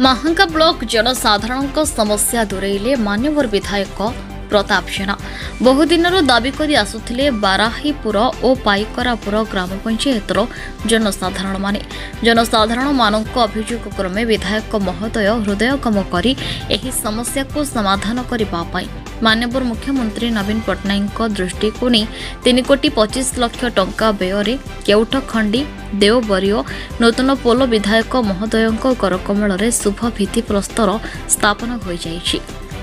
Mahanga block जनसाधारण समस्या दूरेले मान्यवर विधायक प्रताप जेना बहुदिन दाबी कर आसुथिले बाराहीपुर और पाइकरापुर ग्राम पंचायतर जनसाधारण मानक अभियोग क्रमे विधायक महोदय हृदयंगम करी एही समस्या को समाधान करने माननीय मुख्यमंत्री नवीन पट्टनायक दृष्टि को नहीं 3,25,00,000 टंका व्यय केउठखंडी देवबरियो नूतन पोलो विधायक महोदय करकमल शुभ भित्तिप्रस्तर स्थापन हो जाइछि।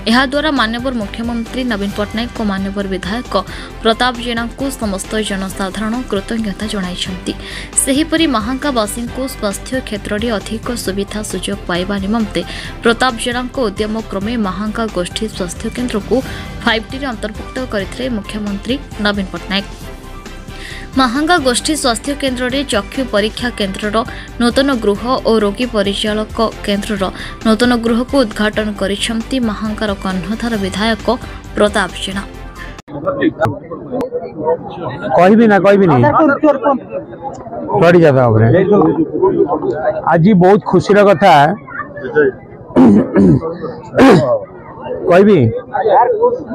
यह द्वारा माननीय मुख्यमंत्री नवीन पट्टनायक और माननीय विधायक प्रताप जेना को समस्त जनसाधारण कृतज्ञता जणाइछन्ति। सेहीपरि महांगावासी को स्वास्थ्य क्षेत्र में अधिक सुविधा सुजोग पाइबा निमंते प्रताप जेना उद्यम क्रमे महांगा गोष्ठी स्वास्थ्य केन्द्र को 5T अंतर्भुक्त करथिले मुख्यमंत्री नवीन पट्टनायक। महांगा गोष्ठी स्वास्थ्य केन्द्र में चक्षु परीक्षा केन्द्र नूतन गृह और रोगी परिचालक केन्द्र नूतन गृह को उद्घाटन करिसेंति महांगार कर्णधार विधायक प्रताप जेना। आज बहुत खुशी कथा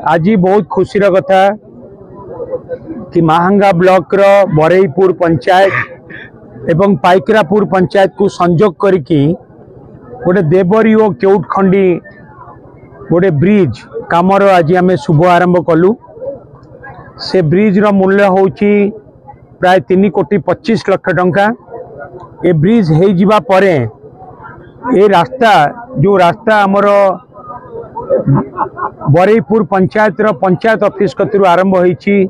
आज बहुत खुशी कथा कि महांगा ब्लॉक रो बरईपुर पंचायत एवं पाइकरापुर पंचायत को संजोग करिकी गोटे देवरी और केउठखंडी गोटे ब्रिज कामर आज आम शुभ आरंभ कलु। से ब्रिज रो मूल्य होची प्राय 3,25,00,000 टंका। ए ब्रिज हो जिबा परे ए रास्ता जो रास्ता आमर बरईपुर पंचायत रो पंचायत ऑफिस कतरु आरंभ होईची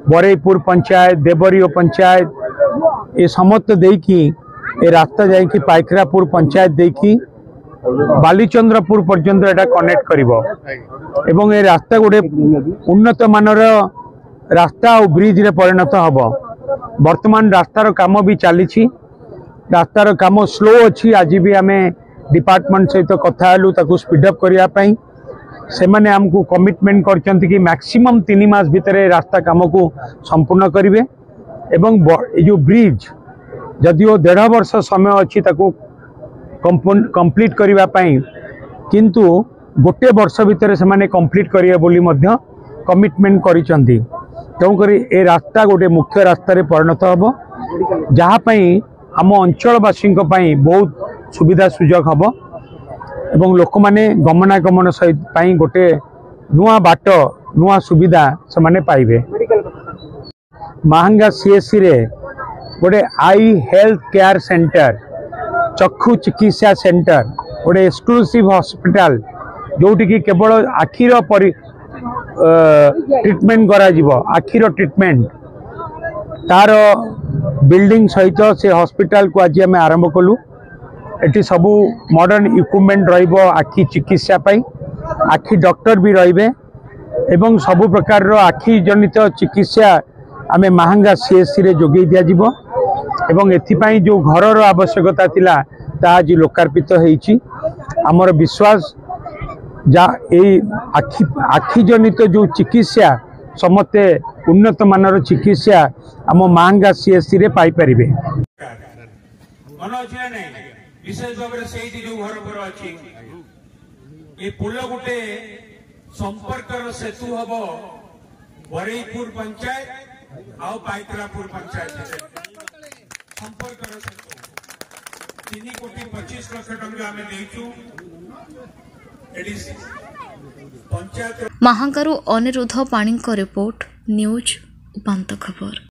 बरईपुर पंचायत देवरियो पंचायत ये समस्त देकी ए रास्ता जाइकी पाइकरापुर पंचायत देकी बालीचंद्रपुर पर्यंत एटा कनेक्ट करिवो एवं ए रास्ता गोटे उन्नत मानर रास्ता और ब्रिज रे परिणत हबो। वर्तमान रास्तार काम भी चली रास्तार काम स्लो अच्छी। आज भी आम डिपार्टमेंट सहित कथा हेलु ताकू स्पीडअप करिया पई से माने हमको कमिटमेंट करचंती कि मैक्सिमम 3 मास भितर रास्ता काम को संपूर्ण करिवे एवं जो ब्रिज जदिओ 1.5 वर्ष समय अच्छी ताकू कंप्लीट करिवा पई किंतु गोटे वर्ष भितर से माने कंप्लीट करिवे बोली मध्य कमिटमेंट करिचंती। तेणुकरी ए रास्ता गोटे मुख्य रास्ता रे परिणत हबो जहाँ पई आम अंचलवासी बहुत सुविधा सुजोग हबो एवं लोक माने गमनागमन सहित पाई गोटे नुआ बाट नुआ सुविधा से माने पाइबे। महांगा सीएससी रे गोटे आई हेल्थ केयर सेंटर चक्षु चिकित्सा सेंटर गोटे एक्सक्लूसिव हॉस्पिटल जोटी की केवल आखिर ट्रीटमेंट करा जिवो आखिर ट्रीटमेंट तार बिल्डिंग सहित से हॉस्पिटल को आज आम आरंभ कलु। एटी सबू मॉडर्न इक्विपमेंट रहिबो आखि चिकित्सा पाई आखि डॉक्टर भी रहिबे एवं सबु प्रकार रो आखि जनित चिकित्सा आमे महांगा सीएससी रे जोगै दिया जिवो एवं एथि पाई जो घर रो आवश्यकता थिला ता आज लोकार्पित हेछि। हमर विश्वास जा ए आखि जनित जो चिकित्सा समते उन्नत मानर चिकित्सा आम महांगा सीएससी रे पाई परिबे। विशेष भाव से जो घर पर अच्छी ये पुल गोटे संपर्क सेतु हम बरईपुर पंचायत आउ पाइकरापुर पंचायत संपर्क सेतु 3,25,00,000 टंका आम पंचायत। महांगारू अनिरुद्ध पाणी रिपोर्ट न्यूज उपांत खबर।